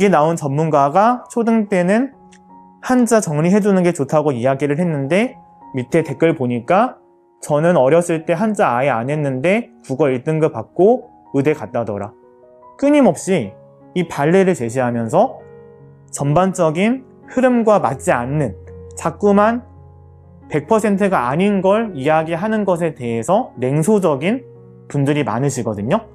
이게 나온 전문가가 초등 때는 한자 정리해주는 게 좋다고 이야기를 했는데 밑에 댓글 보니까 저는 어렸을 때 한자 아예 안 했는데 국어 1등급 받고 의대 갔다더라. 끊임없이 이 반례를 제시하면서 전반적인 흐름과 맞지 않는, 자꾸만 100%가 아닌 걸 이야기하는 것에 대해서 냉소적인 분들이 많으시거든요.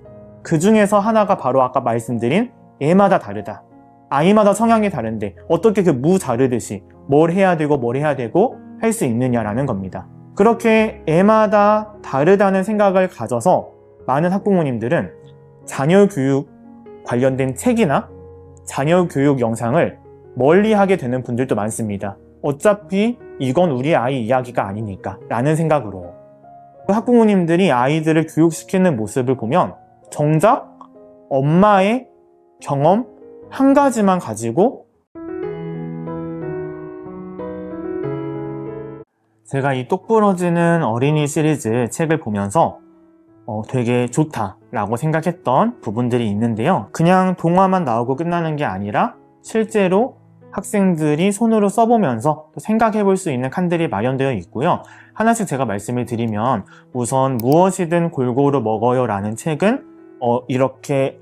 그 중에서 하나가 바로 아까 말씀드린 애마다 다르다. 아이마다 성향이 다른데 어떻게 그 무 자르듯이 뭘 해야 되고 뭘 해야 되고 할 수 있느냐라는 겁니다. 그렇게 애마다 다르다는 생각을 가져서 많은 학부모님들은 자녀 교육 관련된 책이나 자녀 교육 영상을 멀리하게 되는 분들도 많습니다. 어차피 이건 우리 아이 이야기가 아니니까 라는 생각으로. 학부모님들이 아이들을 교육시키는 모습을 보면 정작 엄마의 경험 한 가지만 가지고, 제가 이 똑부러지는 어린이 시리즈 책을 보면서 되게 좋다라고 생각했던 부분들이 있는데요. 그냥 동화만 나오고 끝나는 게 아니라 실제로 학생들이 손으로 써보면서 또 생각해 볼 수 있는 칸들이 마련되어 있고요. 하나씩 제가 말씀을 드리면, 우선 무엇이든 골고루 먹어요 라는 책은 이렇게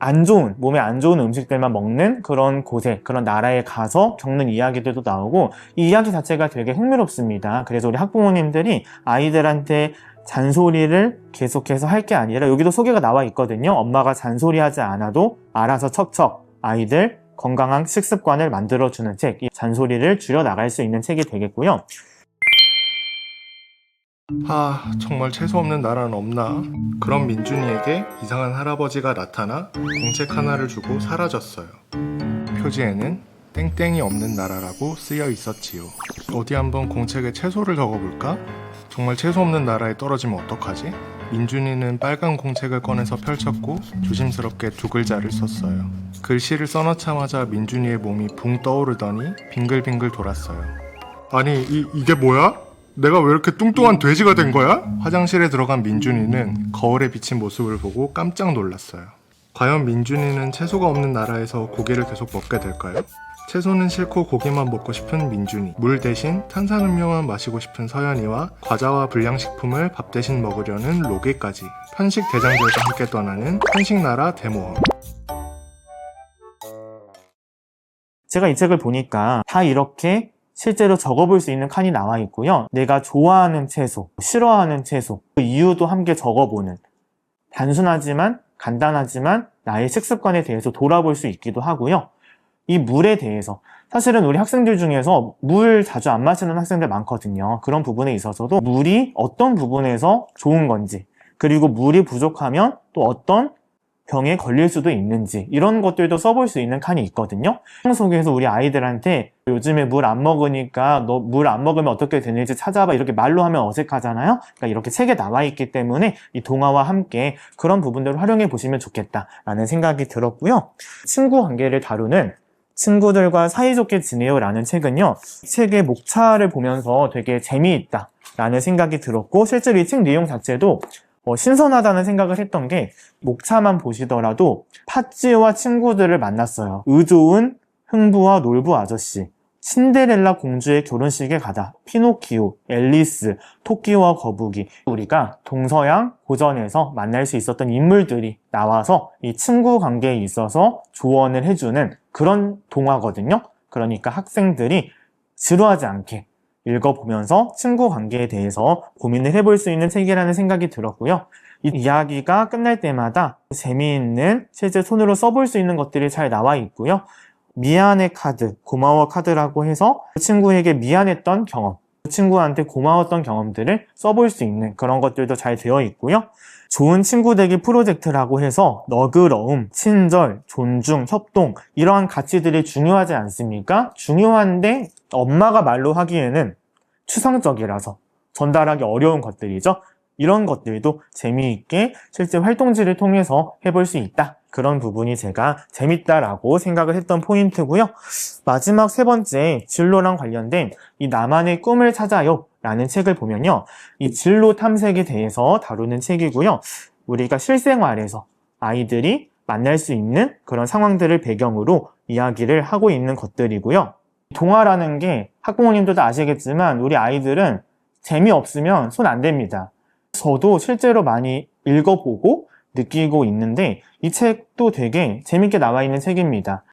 몸에 안 좋은 음식들만 먹는 그런 곳에, 그런 나라에 가서 겪는 이야기들도 나오고, 이 이야기 자체가 되게 흥미롭습니다. 그래서 우리 학부모님들이 아이들한테 잔소리를 계속해서 할 게 아니라, 여기도 소개가 나와 있거든요. 엄마가 잔소리하지 않아도 알아서 척척 아이들 건강한 식습관을 만들어주는 책, 이 잔소리를 줄여나갈 수 있는 책이 되겠고요. 정말 재수 없는 나라는 없나? 그런 민준이에게 이상한 할아버지가 나타나 공책 하나를 주고 사라졌어요. 표지에는 땡땡이 없는 나라라고 쓰여 있었지요. 어디 한번 공책에 채소를 적어볼까? 정말 채소 없는 나라에 떨어지면 어떡하지? 민준이는 빨간 공책을 꺼내서 펼쳤고 조심스럽게 두 글자를 썼어요. 글씨를 써놓자마자 민준이의 몸이 붕 떠오르더니 빙글빙글 돌았어요. 아니 이게 뭐야? 내가 왜 이렇게 뚱뚱한 돼지가 된 거야? 화장실에 들어간 민준이는 거울에 비친 모습을 보고 깜짝 놀랐어요. 과연 민준이는 채소가 없는 나라에서 고기를 계속 먹게 될까요? 채소는 싫고 고기만 먹고 싶은 민준이, 물 대신 탄산음료만 마시고 싶은 서연이와 과자와 불량식품을 밥 대신 먹으려는 로기까지, 편식 대장들과 함께 떠나는 편식나라 대모험. 제가 이 책을 보니까 다 이렇게 실제로 적어볼 수 있는 칸이 나와 있고요. 내가 좋아하는 채소, 싫어하는 채소, 그 이유도 함께 적어보는, 단순하지만 간단하지만 나의 식습관에 대해서 돌아볼 수 있기도 하고요. 이 물에 대해서, 사실은 우리 학생들 중에서 물 자주 안 마시는 학생들 많거든요. 그런 부분에 있어서도 물이 어떤 부분에서 좋은 건지, 그리고 물이 부족하면 또 어떤 병에 걸릴 수도 있는지, 이런 것들도 써볼 수 있는 칸이 있거든요. 속에서 우리 아이들한테 요즘에 물 안 먹으니까 너 물 안 먹으면 어떻게 되는지 찾아봐, 이렇게 말로 하면 어색하잖아요. 그러니까 이렇게 책에 나와 있기 때문에 이 동화와 함께 그런 부분들을 활용해 보시면 좋겠다라는 생각이 들었고요. 친구 관계를 다루는 친구들과 사이좋게 지내요 라는 책은요, 이 책의 목차를 보면서 되게 재미있다 라는 생각이 들었고, 실제로 이 책 내용 자체도 신선하다는 생각을 했던 게, 목차만 보시더라도 팥쥐와 친구들을 만났어요. 의좋은 흥부와 놀부 아저씨, 신데렐라 공주의 결혼식에 가다, 피노키오, 앨리스, 토끼와 거북이, 우리가 동서양 고전에서 만날 수 있었던 인물들이 나와서 이 친구 관계에 있어서 조언을 해주는 그런 동화거든요. 그러니까 학생들이 지루하지 않게 읽어보면서 친구 관계에 대해서 고민을 해볼 수 있는 책이라는 생각이 들었고요. 이 이야기가 끝날 때마다 재미있는, 실제 손으로 써볼 수 있는 것들이 잘 나와 있고요. 미안해 카드, 고마워 카드라고 해서 그 친구에게 미안했던 경험, 그 친구한테 고마웠던 경험들을 써볼 수 있는 그런 것들도 잘 되어 있고요. 좋은 친구 되기 프로젝트라고 해서 너그러움, 친절, 존중, 협동, 이러한 가치들이 중요하지 않습니까? 중요한데 엄마가 말로 하기에는 추상적이라서 전달하기 어려운 것들이죠. 이런 것들도 재미있게 실제 활동지를 통해서 해볼 수 있다. 그런 부분이 제가 재밌다라고 생각을 했던 포인트고요. 마지막 세 번째, 진로랑 관련된 이 나만의 꿈을 찾아요 라는 책을 보면요, 이 진로 탐색에 대해서 다루는 책이고요. 우리가 실생활에서 아이들이 만날 수 있는 그런 상황들을 배경으로 이야기를 하고 있는 것들이고요. 동화라는 게 학부모님들도 아시겠지만 우리 아이들은 재미없으면 손 안 댑니다. 저도 실제로 많이 읽어보고 느끼고 있는데 이 책도 되게 재밌게 나와 있는 책입니다.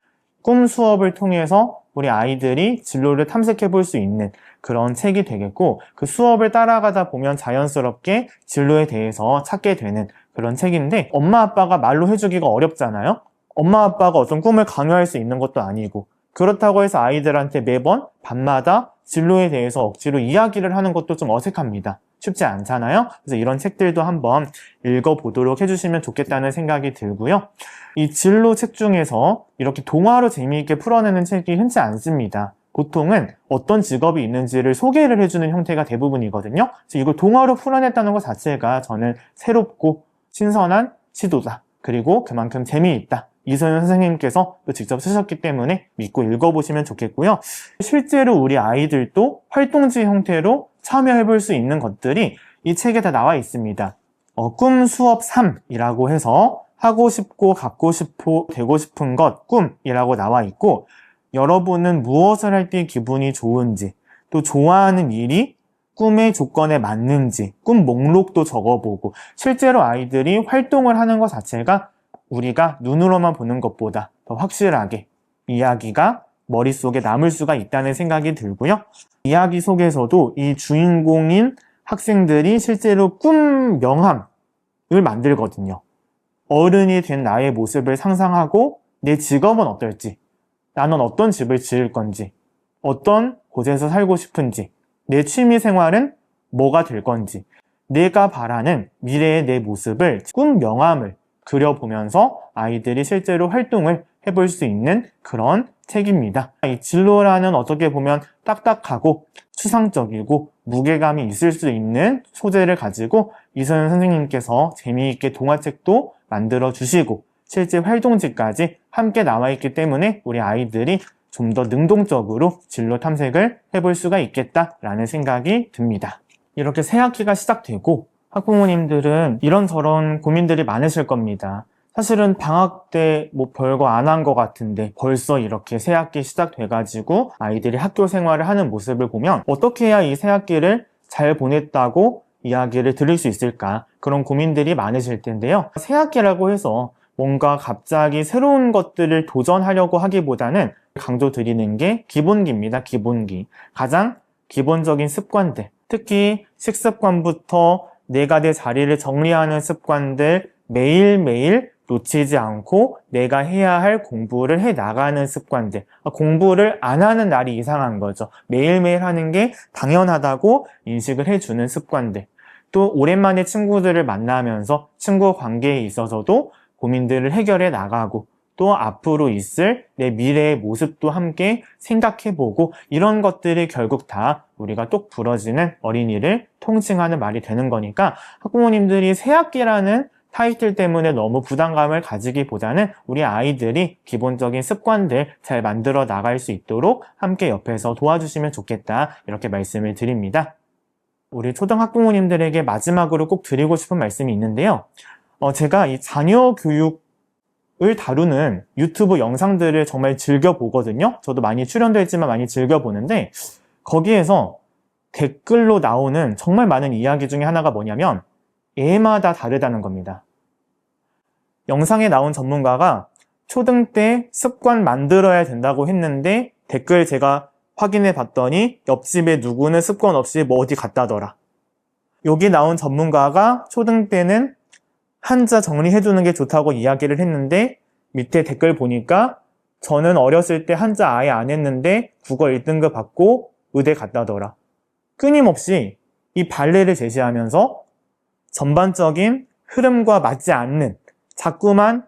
꿈 수업을 통해서 우리 아이들이 진로를 탐색해 볼 수 있는 그런 책이 되겠고, 그 수업을 따라가다 보면 자연스럽게 진로에 대해서 찾게 되는 그런 책인데, 엄마 아빠가 말로 해주기가 어렵잖아요. 엄마 아빠가 어떤 꿈을 강요할 수 있는 것도 아니고, 그렇다고 해서 아이들한테 매번 밤마다 진로에 대해서 억지로 이야기를 하는 것도 좀 어색합니다. 쉽지 않잖아요. 그래서 이런 책들도 한번 읽어보도록 해주시면 좋겠다는 생각이 들고요. 이 진로 책 중에서 이렇게 동화로 재미있게 풀어내는 책이 흔치 않습니다. 보통은 어떤 직업이 있는지를 소개를 해주는 형태가 대부분이거든요. 그래서 이걸 동화로 풀어냈다는 것 자체가 저는 새롭고 신선한 시도다. 그리고 그만큼 재미있다. 이소연 선생님께서 또 직접 쓰셨기 때문에 믿고 읽어보시면 좋겠고요. 실제로 우리 아이들도 활동지 형태로 참여해볼 수 있는 것들이 이 책에 다 나와 있습니다. 꿈 수업 3이라고 해서 하고 싶고 갖고 싶고 되고 싶은 것 꿈이라고 나와 있고, 여러분은 무엇을 할 때 기분이 좋은지, 또 좋아하는 일이 꿈의 조건에 맞는지 꿈 목록도 적어보고, 실제로 아이들이 활동을 하는 것 자체가 우리가 눈으로만 보는 것보다 더 확실하게 이야기가 머릿속에 남을 수가 있다는 생각이 들고요. 이야기 속에서도 이 주인공인 학생들이 실제로 꿈 명함을 만들거든요. 어른이 된 나의 모습을 상상하고 내 직업은 어떨지, 나는 어떤 집을 지을 건지, 어떤 곳에서 살고 싶은지, 내 취미 생활은 뭐가 될 건지, 내가 바라는 미래의 내 모습을 꿈 명함을 그려보면서 아이들이 실제로 활동을 해볼 수 있는 그런 책입니다. 이 진로라는 어떻게 보면 딱딱하고 추상적이고 무게감이 있을 수 있는 소재를 가지고 이소연 선생님께서 재미있게 동화책도 만들어 주시고 실제 활동지까지 함께 나와 있기 때문에 우리 아이들이 좀 더 능동적으로 진로 탐색을 해볼 수가 있겠다라는 생각이 듭니다. 이렇게 새 학기가 시작되고 학부모님들은 이런저런 고민들이 많으실 겁니다. 사실은 방학 때 뭐 별거 안 한 것 같은데 벌써 이렇게 새 학기 시작돼가지고 아이들이 학교 생활을 하는 모습을 보면 어떻게 해야 이 새 학기를 잘 보냈다고 이야기를 들을 수 있을까, 그런 고민들이 많으실 텐데요. 새 학기라고 해서 뭔가 갑자기 새로운 것들을 도전하려고 하기보다는 강조드리는 게 기본기입니다. 기본기. 가장 기본적인 습관들, 특히 식습관부터 내가 내 자리를 정리하는 습관들, 매일매일 놓치지 않고 내가 해야 할 공부를 해 나가는 습관들. 공부를 안 하는 날이 이상한 거죠. 매일매일 하는 게 당연하다고 인식을 해주는 습관들. 또 오랜만에 친구들을 만나면서 친구 관계에 있어서도 고민들을 해결해 나가고, 또 앞으로 있을 내 미래의 모습도 함께 생각해보고, 이런 것들이 결국 다 우리가 똑 부러지는 어린이를 통칭하는 말이 되는 거니까 학부모님들이 새학기라는 타이틀 때문에 너무 부담감을 가지기보다는 우리 아이들이 기본적인 습관들 잘 만들어 나갈 수 있도록 함께 옆에서 도와주시면 좋겠다, 이렇게 말씀을 드립니다. 우리 초등학부모님들에게 마지막으로 꼭 드리고 싶은 말씀이 있는데요. 제가 이 자녀 교육을 다루는 유튜브 영상들을 정말 즐겨보거든요. 저도 많이 출연도 했지만 많이 즐겨보는데, 거기에서 댓글로 나오는 정말 많은 이야기 중에 하나가 뭐냐면 애마다 다르다는 겁니다. 영상에 나온 전문가가 초등 때 습관 만들어야 된다고 했는데 댓글 제가 확인해 봤더니 옆집에 누구는 습관 없이 뭐 어디 갔다더라. 여기 나온 전문가가 초등 때는 한자 정리해주는 게 좋다고 이야기를 했는데 밑에 댓글 보니까 저는 어렸을 때 한자 아예 안 했는데 국어 1등급 받고 의대 갔다더라. 끊임없이 이 발레를 제시하면서 전반적인 흐름과 맞지 않는, 자꾸만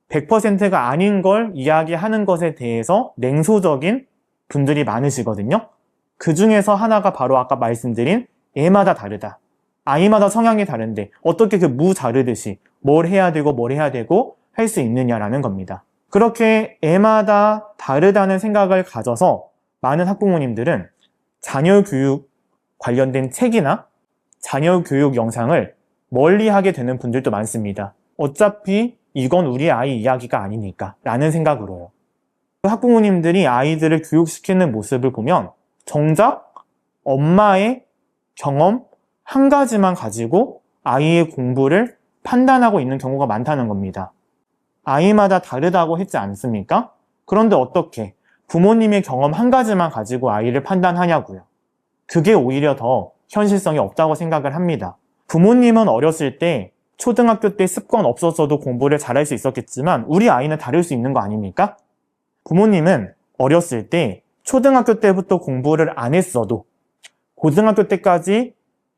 100%가 아닌 걸 이야기하는 것에 대해서 냉소적인 분들이 많으시거든요. 그 중에서 하나가 바로 아까 말씀드린 애마다 다르다. 아이마다 성향이 다른데 어떻게 그 무 자르듯이 뭘 해야 되고 뭘 해야 되고 할 수 있느냐라는 겁니다. 그렇게 애마다 다르다는 생각을 가져서 많은 학부모님들은 자녀 교육 관련된 책이나 자녀 교육 영상을 멀리하게 되는 분들도 많습니다. 어차피 이건 우리 아이 이야기가 아니니까 라는 생각으로요. 학부모님들이 아이들을 교육시키는 모습을 보면 정작 엄마의 경험 한 가지만 가지고 아이의 공부를 판단하고 있는 경우가 많다는 겁니다. 아이마다 다르다고 했지 않습니까? 그런데 어떻게 부모님의 경험 한 가지만 가지고 아이를 판단하냐고요. 그게 오히려 더 현실성이 없다고 생각을 합니다. 부모님은 어렸을 때 초등학교 때 습관 없었어도 공부를 잘할 수 있었겠지만 우리 아이는 다를 수 있는 거 아닙니까? 부모님은 어렸을 때 초등학교 때부터 공부를 안 했어도 고등학교 때까지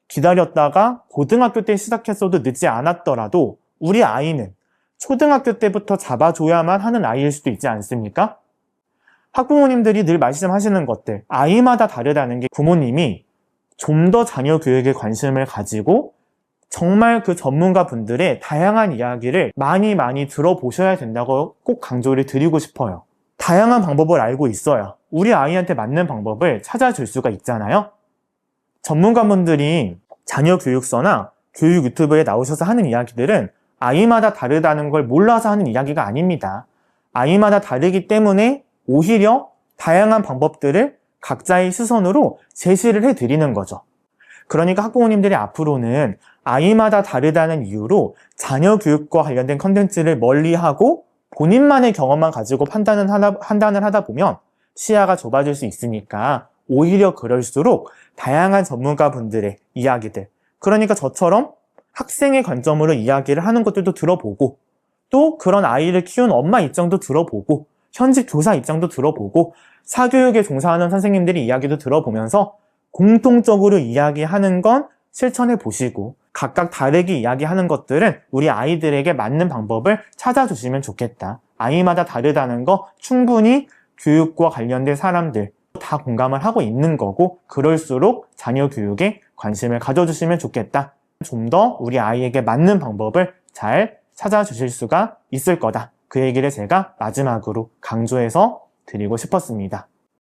기다렸다가 고등학교 때 시작했어도 늦지 않았더라도 우리 아이는 초등학교 때부터 잡아줘야만 하는 아이일 수도 있지 않습니까? 학부모님들이 늘 말씀하시는 것들, 아이마다 다르다는 게 부모님이 좀 더 자녀 교육에 관심을 가지고 정말 그 전문가 분들의 다양한 이야기를 많이 들어보셔야 된다고 꼭 강조를 드리고 싶어요. 다양한 방법을 알고 있어야 우리 아이한테 맞는 방법을 찾아줄 수가 있잖아요. 전문가분들이 자녀 교육서나 교육 유튜브에 나오셔서 하는 이야기들은 아이마다 다르다는 걸 몰라서 하는 이야기가 아닙니다. 아이마다 다르기 때문에 오히려 다양한 방법들을 각자의 시선으로 제시를 해드리는 거죠. 그러니까 학부모님들이 앞으로는 아이마다 다르다는 이유로 자녀 교육과 관련된 컨텐츠를 멀리하고 본인만의 경험만 가지고 판단을 하다 보면 시야가 좁아질 수 있으니까 오히려 그럴수록 다양한 전문가분들의 이야기들, 그러니까 저처럼 학생의 관점으로 이야기를 하는 것들도 들어보고 또 그런 아이를 키운 엄마 입장도 들어보고 현직 교사 입장도 들어보고 사교육에 종사하는 선생님들의 이야기도 들어보면서 공통적으로 이야기하는 건 실천해 보시고 각각 다르게 이야기하는 것들은 우리 아이들에게 맞는 방법을 찾아주시면 좋겠다. 아이마다 다르다는 거 충분히 교육과 관련된 사람들 다 공감을 하고 있는 거고 그럴수록 자녀 교육에 관심을 가져주시면 좋겠다. 좀 더 우리 아이에게 맞는 방법을 잘 찾아주실 수가 있을 거다. 그 얘기를 제가 마지막으로 강조해서 드리고 싶었습니다.